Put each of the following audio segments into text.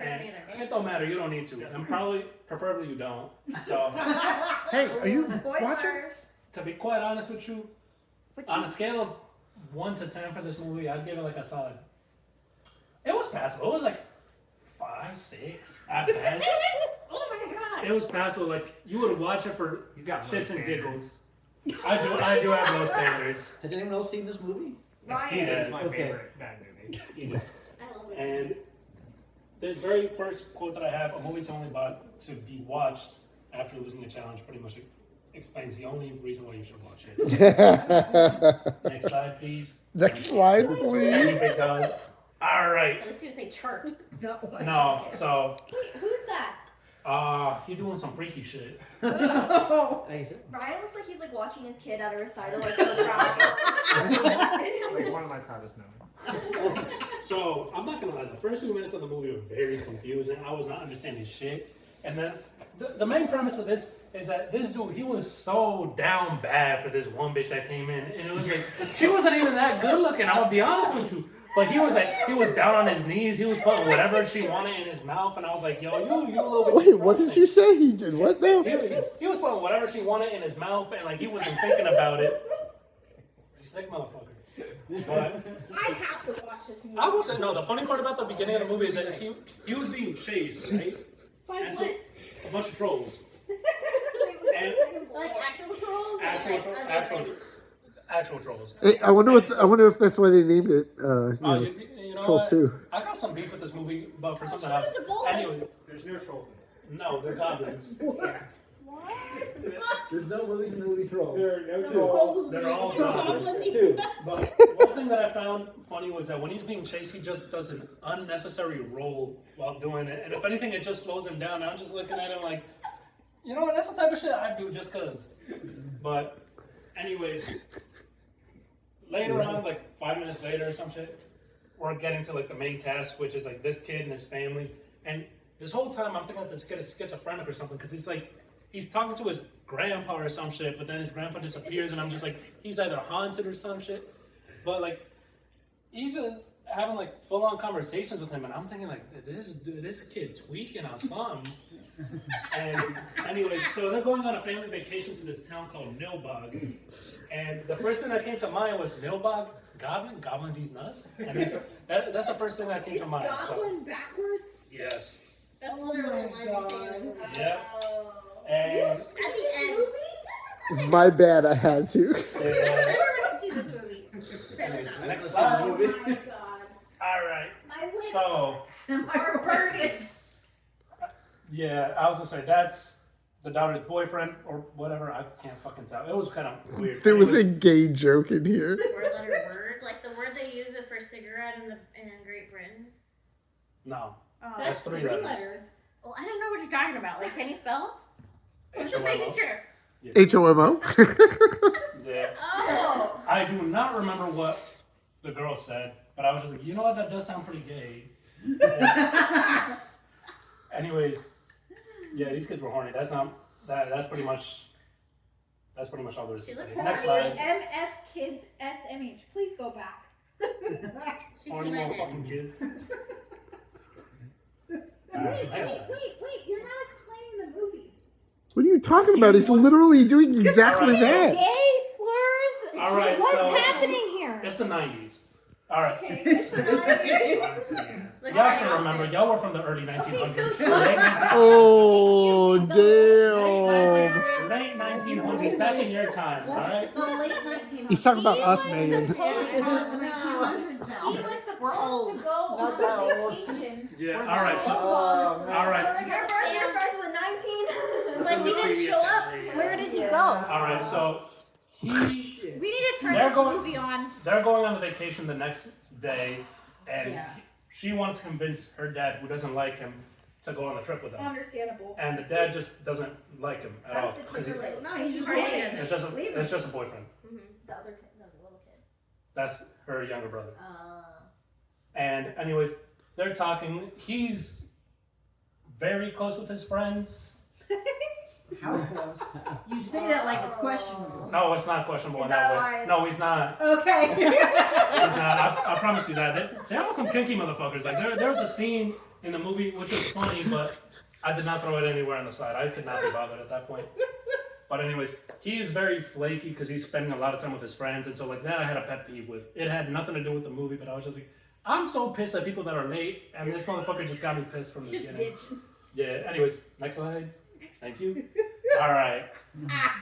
And either. it don't matter. You don't need to. And preferably you don't. So. Hey, are you Spoilers. watching? To be quite honest with you, on a scale of 1 to 10 for this movie, I'd give it like a solid. It was passable. It was like 5, 6 at best. Oh my god. It was passable. Like you would watch it for He's got shits and standards. giggles. I do have low standards. Has anyone else seen this movie? I see It's that. my Okay. favorite bad movie. I love this. And this very first quote that I have, a movie's only bought to be watched after losing the challenge, pretty much explains the only reason why you should watch it. Next slide, please. Next slide, Thank please. you, big dog. All right. At least you say chart. No, so Who's that? he doing some freaky shit. Thank you. Ryan looks like he's like watching his kid at a recital, like so proud. Like one of my proudest moments. So I'm not gonna lie, the first few minutes of the movie were very confusing. I was not understanding shit. And then the main premise of this is that this dude, he was so down bad for this one bitch that came in, and it was like she wasn't even that good looking. I'll be honest with you. But he was down on his knees. He was putting whatever she wanted in his mouth, and I was like, yo, you a little bit. Wait, what did you say? He did what now? He was putting whatever she wanted in his mouth, and like he wasn't thinking about it. Sick motherfucker. But I have to watch this movie. I will say no. The funny part about the beginning of the movie is that he was being chased, right? By And so what? a bunch of trolls. And Like actual trolls? actual trolls. Hey, I wonder if that's why they named it. You know, You know Trolls what? 2. I got some beef with this movie, but for something Show me else. the bullets. Anyway, There's no trolls in no, they're goblins. There's no movies in the movie Trolls. There are no trolls. They're all Trolls. goblins. Two. But one thing that I found funny was that when he's being chased, he just does an unnecessary roll while doing it. And if anything, it just slows him down. I'm just looking at him like, you know what, that's the type of shit I do just cause. But anyways, later on, like 5 minutes later or some shit, we're getting to like the main task, which is like this kid and his family. And this whole time I'm thinking that this kid is schizophrenic or something, because he's talking to his grandpa or some shit, but then his grandpa disappears, and I'm just like, he's either haunted or some shit. But like, he's just having like full-on conversations with him, and I'm thinking like, this kid tweaking on something. And anyway, so they're going on a family vacation to this town called Nilbog, and the first thing that came to mind was Nilbog, goblin these nuts, and that's the first thing that came to mind. Goblin backwards? Yes. That's Oh literally my one God. thing. Yeah. Oh. And At the end. My bad, I had to. I've never seen this movie. Fair enough. next Oh slide. my god. All right. My wits So are burning. yeah, I was gonna say that's the daughter's boyfriend or whatever. I can't fucking tell. It was kind of weird. There was a Anyway, gay joke in here. Word letter word, like the word they use it for cigarette in Great Britain. no. Oh, That's three letters. well, I don't know what you're talking about. Like, can you spell? I'm just H-O-M-O. making sure. HOMO. Yeah. Oh. I do not remember what the girl said, but I was just like, you know what? That does sound pretty gay. Anyways, yeah, these kids were horny. That's not that. That's pretty much all there is to She say. looks Next horny. slide. MF Kids SMH. Please go back. She Horny came right in. motherfucking kids. All right, next slide. Wait, you're not explaining the movie. What are you talking about? He's literally doing exactly that. Gay slurs? All right, What's so- happening here? It's the 90s. All right. Okay, it's the 90s. Look Y'all at should her remember, outfit. y'all were from the early 1900s. Okay, so- Late 1900s. Oh, damn. Late 1900s, back in your time, all right? The late 1900s. He's talking about us, man. The 1900s now. He was We're supposed old. to go on vacation. Yeah, all right, so, Oh, all right, Your birth year starts with 19. But he didn't show up. Where did he go? all right, so We need to turn They're this going- movie on. they're going on a vacation the next day, and Yeah. she wants to convince her dad, who doesn't like him, to go on the trip with them. Understandable. And the dad just doesn't like him at all, because he's, No, he's just Right. kidding. it's just a boyfriend. The other kid, the little kid. That's her younger brother. Uh, And anyways, they're talking. He's very close with his friends. How close? You say that like it's questionable. No, it's not questionable Is in that that why way. it's- No, he's not. Okay. He's not. I promise you that. There were some kinky motherfuckers. Like there was a scene in the movie, which was funny, but I did not throw it anywhere on the side. I could not be bothered at that point. But anyways, he is very flaky because he's spending a lot of time with his friends, and so like that I had a pet peeve with. It had nothing to do with the movie, but I was just like, I'm so pissed at people that are late, and this motherfucker just got me pissed from the Just beginning. ditch. Yeah. Anyways, next slide. Thank you. All right.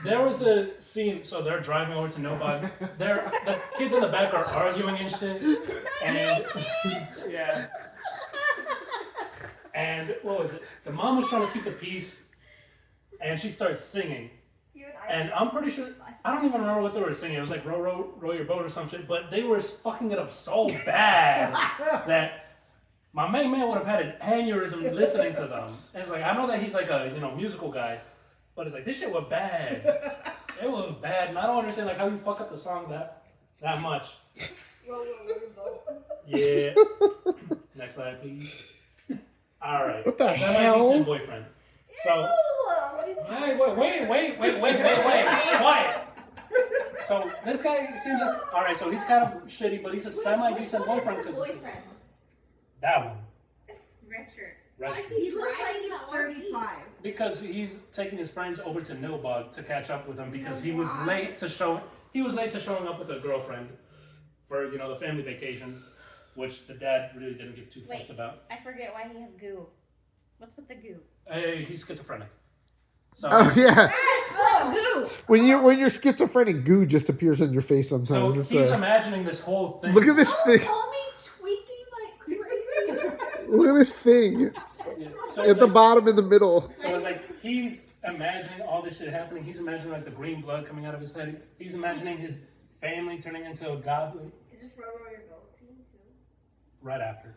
There was a scene, so they're driving over to Nobog. The kids in the back are arguing and shit, and yeah. And what was it? The mom was trying to keep the peace, and she starts singing. You and I And I'm pretty sure, I don't even remember what they were singing. It was like row, row, row your boat or some shit. But they were fucking it up so bad that my main man would have had an aneurysm listening to them. And it's like, I know that he's like a musical guy, but it's like this shit was bad. It was bad, and I don't understand like how you fuck up the song that much. Row, row, row your boat. Yeah. Next slide, please. All right. What the Semi-decent hell? boyfriend. So. What is Wait, quiet. So this guy seems like, alright, so he's kind of shitty, but he's a semi-decent boyfriend because Boyfriend. that one. Red shirt. Right. He looks like he's 35. Because he's taking his friends over to Nilbog to catch up with him because he was late to showing up with a girlfriend for, the family vacation, which the dad really didn't give two fucks about. I forget why he has goo. What's with the goo? He's schizophrenic. So, Oh yeah. Goo. When you're schizophrenic, goo just appears on your face so sometimes. he's imagining this whole thing. Look at this thing. Homie tweaking like crazy. Look at this thing Yeah. So at it's the like- bottom in the middle. So it's like he's imagining all this shit happening. He's imagining like the green blood coming out of his head. He's imagining his family turning into a goblin Is this row, row your boat scene too? right after.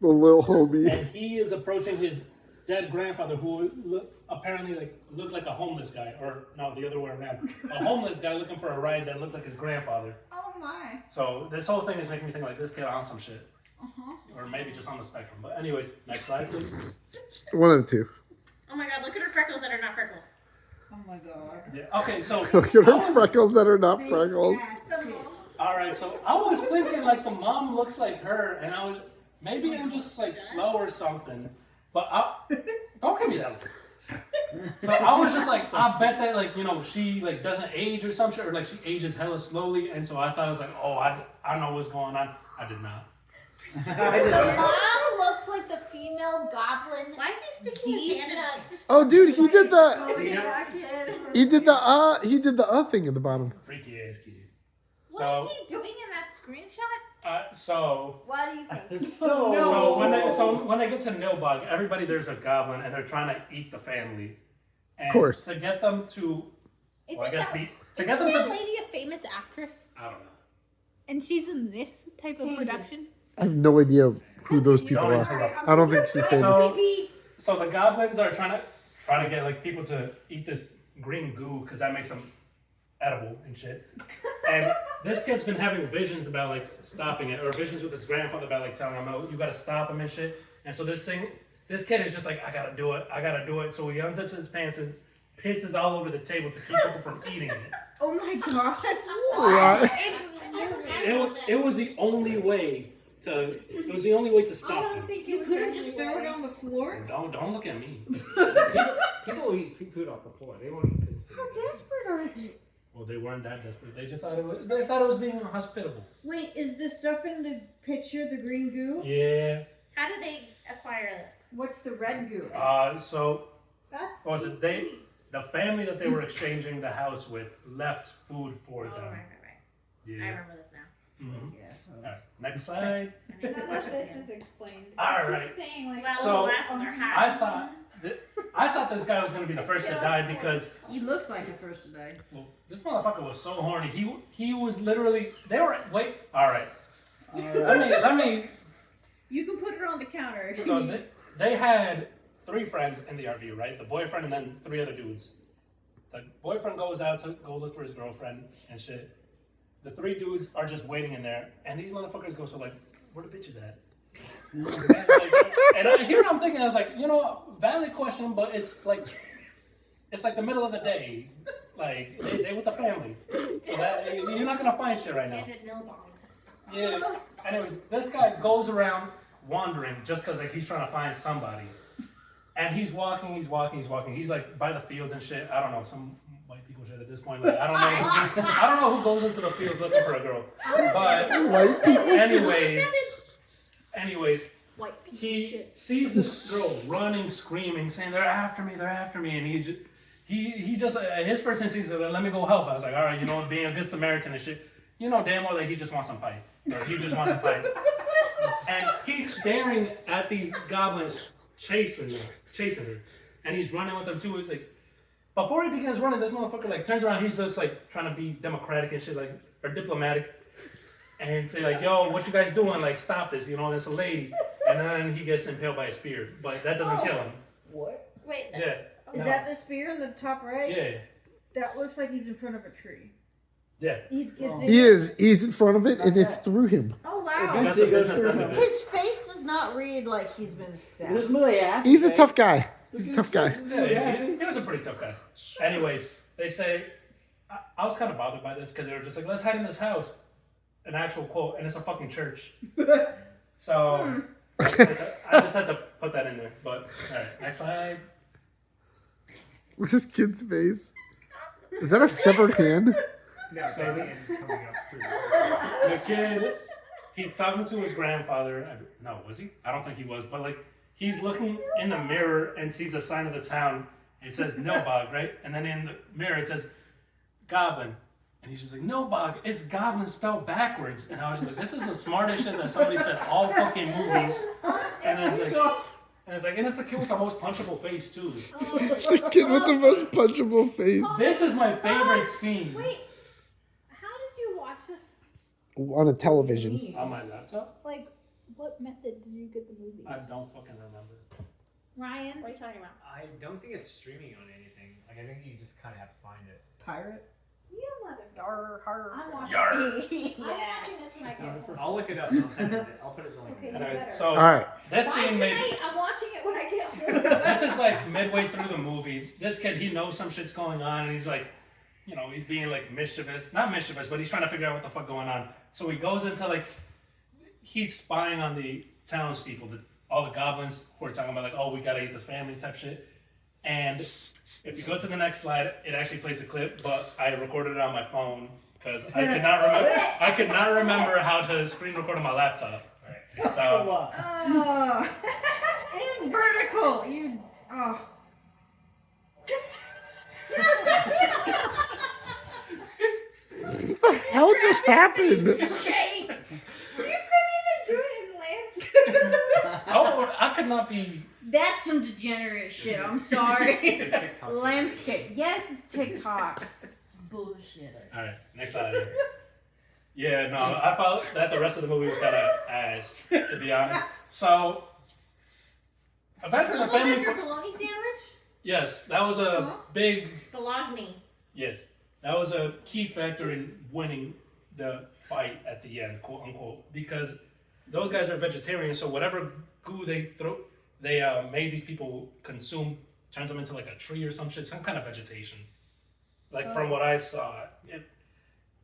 The little homie. And he is approaching his dead grandfather, who apparently looked like a homeless guy, or no, the other way around. A homeless guy looking for a ride that looked like his grandfather. Oh my. So this whole thing is making me think like this kid on some shit, Uh-huh. or maybe just on the spectrum. But anyways, next slide, please. One of the two. Oh my god, look at her freckles that are not freckles. Oh my god. Yeah. Okay, so Look at I her was- freckles that are not freckles. The mom. All right, so I was thinking like the mom looks like her, and I was maybe I'm just like slow or something. But don't give me that look. So I was just like, I bet that like she like doesn't age or some shit, or like she ages hella slowly, and so I thought I was like, oh, I know what's going on. I did not. The mom looks like the female goblin. Why is he sticking his hand in his Nuts. Oh, dude, he did the Oh yeah, kid. he did the thing at the bottom. Freaky ass kid. What is he doing in that screenshot? So What do you think? so when they get to Nilbog, everybody there's a goblin, and they're trying to eat the family. And Of course. to get them to, Isn't well, I guess that, to get them that to, lady a famous actress? I don't know. And she's in this type of production? I have no idea who those people Don't are. interrupt. I don't think she's famous. So the goblins are trying to get like people to eat this green goo because that makes them edible and shit. And this kid's been having visions about like stopping it, or visions with his grandfather about like telling him, "Oh, you gotta stop him and shit." And so this kid is just like, "I gotta do it." So he unzips his pants and pisses all over the table to keep people from eating it. Oh my god. What? It was the only way to stop him. You couldn't just throw it on the floor? Don't look at me. People eat food off the floor. They won't eat piss. How desperate are they? Well, they weren't that desperate. They just thought it was being hospitable. Wait, is the stuff in the picture the green goo? Yeah. How did they acquire this? What's the red goo? So That's what was it? The family that they were exchanging the house with left food for Oh, them. right. I Yeah. remember this now. Mhm. Yeah. All right. Next slide. I need to watch this again. explained. All right. Saying like, Well, So, the glasses are hot. I thought this guy was gonna be the first to die because he looks like the first to die. well, this motherfucker was so horny. He was literally. They were wait. All right. Let me. You can put it on the counter. If So you need. they had 3 friends in the RV, right? The boyfriend and then 3 other dudes. The boyfriend goes out to go look for his girlfriend and shit. The 3 dudes are just waiting in there, and these motherfuckers go, so like, where the bitches at? And I'm thinking, I was like, valid question, but it's like the middle of the day. Like, they with the family. So that, you're not gonna find shit right now. Handed Nilbong. Yeah. Anyways, this guy goes around wandering just because like he's trying to find somebody. And he's walking. He's like by the fields and shit. I don't know, some white people shit at this point. Like, I don't know who goes into the fields looking for a girl. But White people. anyways, White people he shit. sees this girl running, screaming, saying they're after me, and he just his first instinct is let me go help. I was like, all right, you know, being a good Samaritan and shit, you know damn well that he just wants some pipe. Or he just wants some pipe. And he's staring at these goblins chasing her, and he's running with them too. It's like before he begins running, this motherfucker like turns around. He's just like trying to be democratic and shit, like or diplomatic, and say like, "Yo, what you guys doing? Like, stop this! You know, there's a lady." And then he gets impaled by a spear, but that doesn't kill him. What? Wait. Yeah. Is that the spear in the top right? Yeah. That looks like he's in front of a tree. Yeah. He's in front of it, and it's through him. Oh wow. That's the business end of it. His face does not read like he's been stabbed. This movie, yeah. He's a tough guy. He's a tough guy. Yeah, he was a pretty tough guy. Anyways, they say I was kind of bothered by this because they were just like, let's hide in this house. An actual quote, and it's a fucking church. So I just had to put that in there. But all right, next slide. What's this kid's face? Is that a severed hand? No, So so the- coming up through. The kid, he's talking to his grandfather. No, was he? I don't think he was. But like, he's looking in the mirror and sees a sign of the town. And it says Nilbog, right? And then in the mirror it says Goblin. And he's just like, Nilbog, it's Goblin spelled backwards. And I was just like, this is the smartest shit that somebody said all fucking movie. And it's the kid with the most punchable face too. The kid with the most punchable face. This is my favorite scene. Wait, how did you watch this? On a television. On my laptop? Like, what method did you get the movie? I don't fucking remember. Ryan? What are you talking about? I don't think it's streaming on anything. Like I think you just kind of have to find it. Pirate? You mother. I'm watching. Yar. I'm watching this when I get home. I'll look it up and I'll send it. I'll put it in the link. Okay. Anyways, better. so All right. this Why scene made. tonight? I'm watching it when I get home. This is like midway through the movie. This kid, he knows some shit's going on, and he's like, you know, he's being like mischievous. Not mischievous, but he's trying to figure out what the fuck going on. So he goes into like, he's spying on the townspeople, all the goblins who are talking about like, oh, we gotta eat this family type shit. And if you go to the next slide, it actually plays a clip, but I recorded it on my phone because I could not remember. I could not remember how to screen record on my laptop. Come So on. Oh. And vertical. You. Oh. What the hell just happened? Shame. You couldn't even do it in landscape. oh, I could not be. That's some degenerate shit. I'm sorry. TikTok. Landscape. Yes, it's TikTok. Bullshit. All right, next slide. Yeah, no, I felt that the rest of the movie was kind of ass, to be honest. So, eventually the Was that family. your bologna sandwich? Yes, that was a big. Bologna. Yes, that was a key factor in winning the fight at the end, quote unquote, because those guys are vegetarians. So whatever goo they made these people consume turns them into like a tree or some shit, some kind of vegetation. Like from what I saw.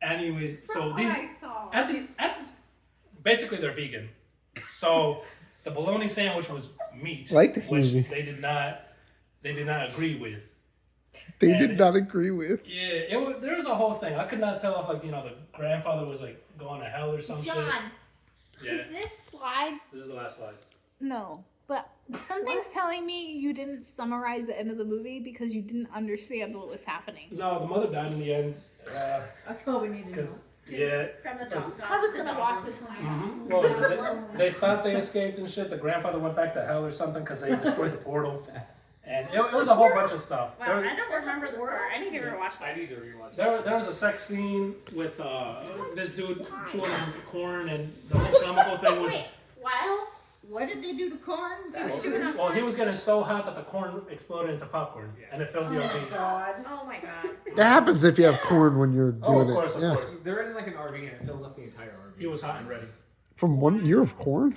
Anyways, so these basically they're vegan. So the bologna sandwich was meat, Like this which movie. they did not agree with. They did not agree with. Yeah, there was a whole thing. I could not tell if like the grandfather was like going to hell or some shit. John, Yeah, is this slide? this is the last slide. No, but something's telling me you didn't summarize the end of the movie because you didn't understand what was happening. No, the mother died in the end. That's all we need to know. Because yeah. From the dog. I was gonna watch this one. Mm-hmm. What was it? They thought they escaped and shit. The grandfather went back to hell or something because they destroyed the portal. And it was a whole bunch of stuff. Wow, I don't remember this part. I need to rewatch this. I need to rewatch it. There was a sex scene with this dude chewing on corn, and the whole comical thing was. Wait, wow. What did they do to corn? Well, he was getting so hot that the corn exploded into popcorn, and it filled the OV. God. Oh my god. That happens if you have corn when you're doing Oh, of course, it. of Yeah. course. They're in like an RV and it fills up the entire RV. He was hot and ready. From 1 year of corn?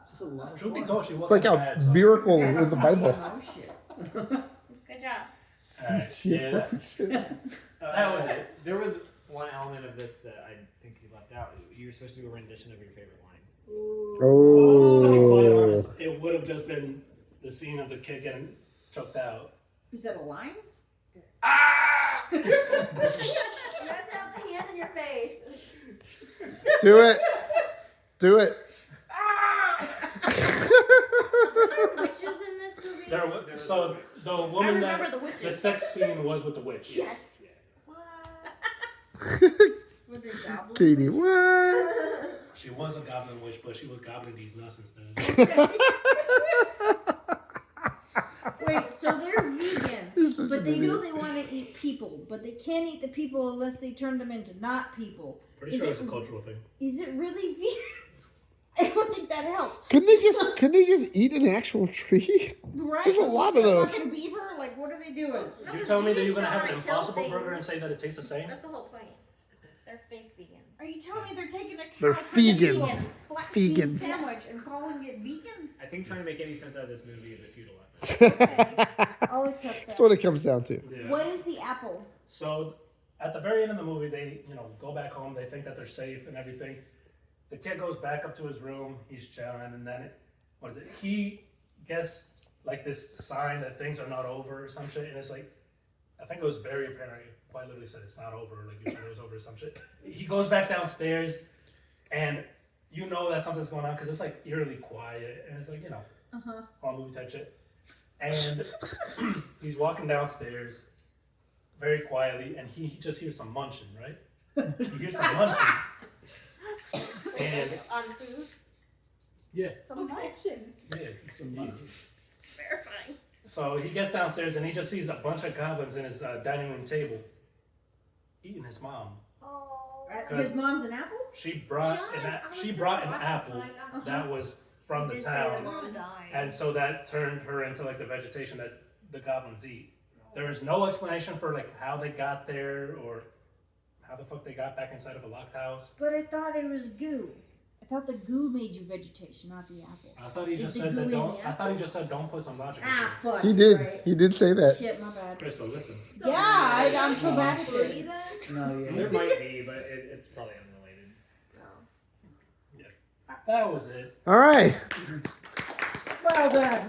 It's just a lot of Truth be fun. told, she It's wasn't like bad. a So. miracle in the Bible. Oh, shit. Good job. Alright, Shit, yeah, fucking shit. that was it. There was one element of this that I think you left out. You were supposed to do a rendition of your favorite line. To be quite Oh. honest, it would have just been the scene of the kid getting choked out. Is that a line? Ah! You have to have the hand in your face. Do it. Do it. Witches in this movie? So the I woman remember that the witches. the sex scene was with the witch. Yes. Were they goblins? Katie, what? She was a goblin witch, but she was gobbling these nuts instead. Wait, so they're vegan, You're such but an they know idiot. they want to eat people, but they can't eat the people unless they turn them into not people. Pretty sure it's a cultural thing. Is it really vegan? I don't think that helps. Couldn't they just eat an actual tree? Right? There's a lot of those. Fucking beaver? Like, what are they doing? No, You're 'cause telling me that you're vegans gonna don't have an wanna kill Impossible Burger and things. say that it tastes the same? That's the whole point. They're fake vegans. Are you telling me they're taking a They're cow from the vegans. vegan flat bean Vegans. sandwich and calling it vegan? I think trying to make any sense out of this movie is a futile effort. I'll accept that. That's what it comes down to. Yeah. What is the apple? So at the very end of the movie, they go back home. They think that they're safe and everything. The kid goes back up to his room. He's chilling, and then he gets like this sign that things are not over or some shit, and it's like, I think it was very apparent. He quite literally said it's not over, like you said it was over or some shit. He goes back downstairs, and you know that something's going on because it's like eerily quiet, and it's like horror movie type shit. And he's walking downstairs very quietly, and he just hears some munching, right? He hears some munching. And On food? yeah, Some munching. yeah. It's verifying. So he gets downstairs and he just sees a bunch of goblins in his dining room table eating his mom. Oh. His mom's an apple? She brought an apple that was from the Did say the town, mom died. and so that turned her into like the vegetation that the goblins eat. There is no explanation for like how they got there or how the fuck they got back inside of a locked house. But I thought it was goo. I thought the goo made you vegetation, not the apple. I thought he Is just the said that goo in don't. the I thought he just said don't put some logic into Ah, it. fuck. He did. Right. He did say that. Shit, my bad. Crystal, listen. Yeah, I'm so bad at this. No, There yeah. might be, but it's probably unrelated. That was it. All right. Well done.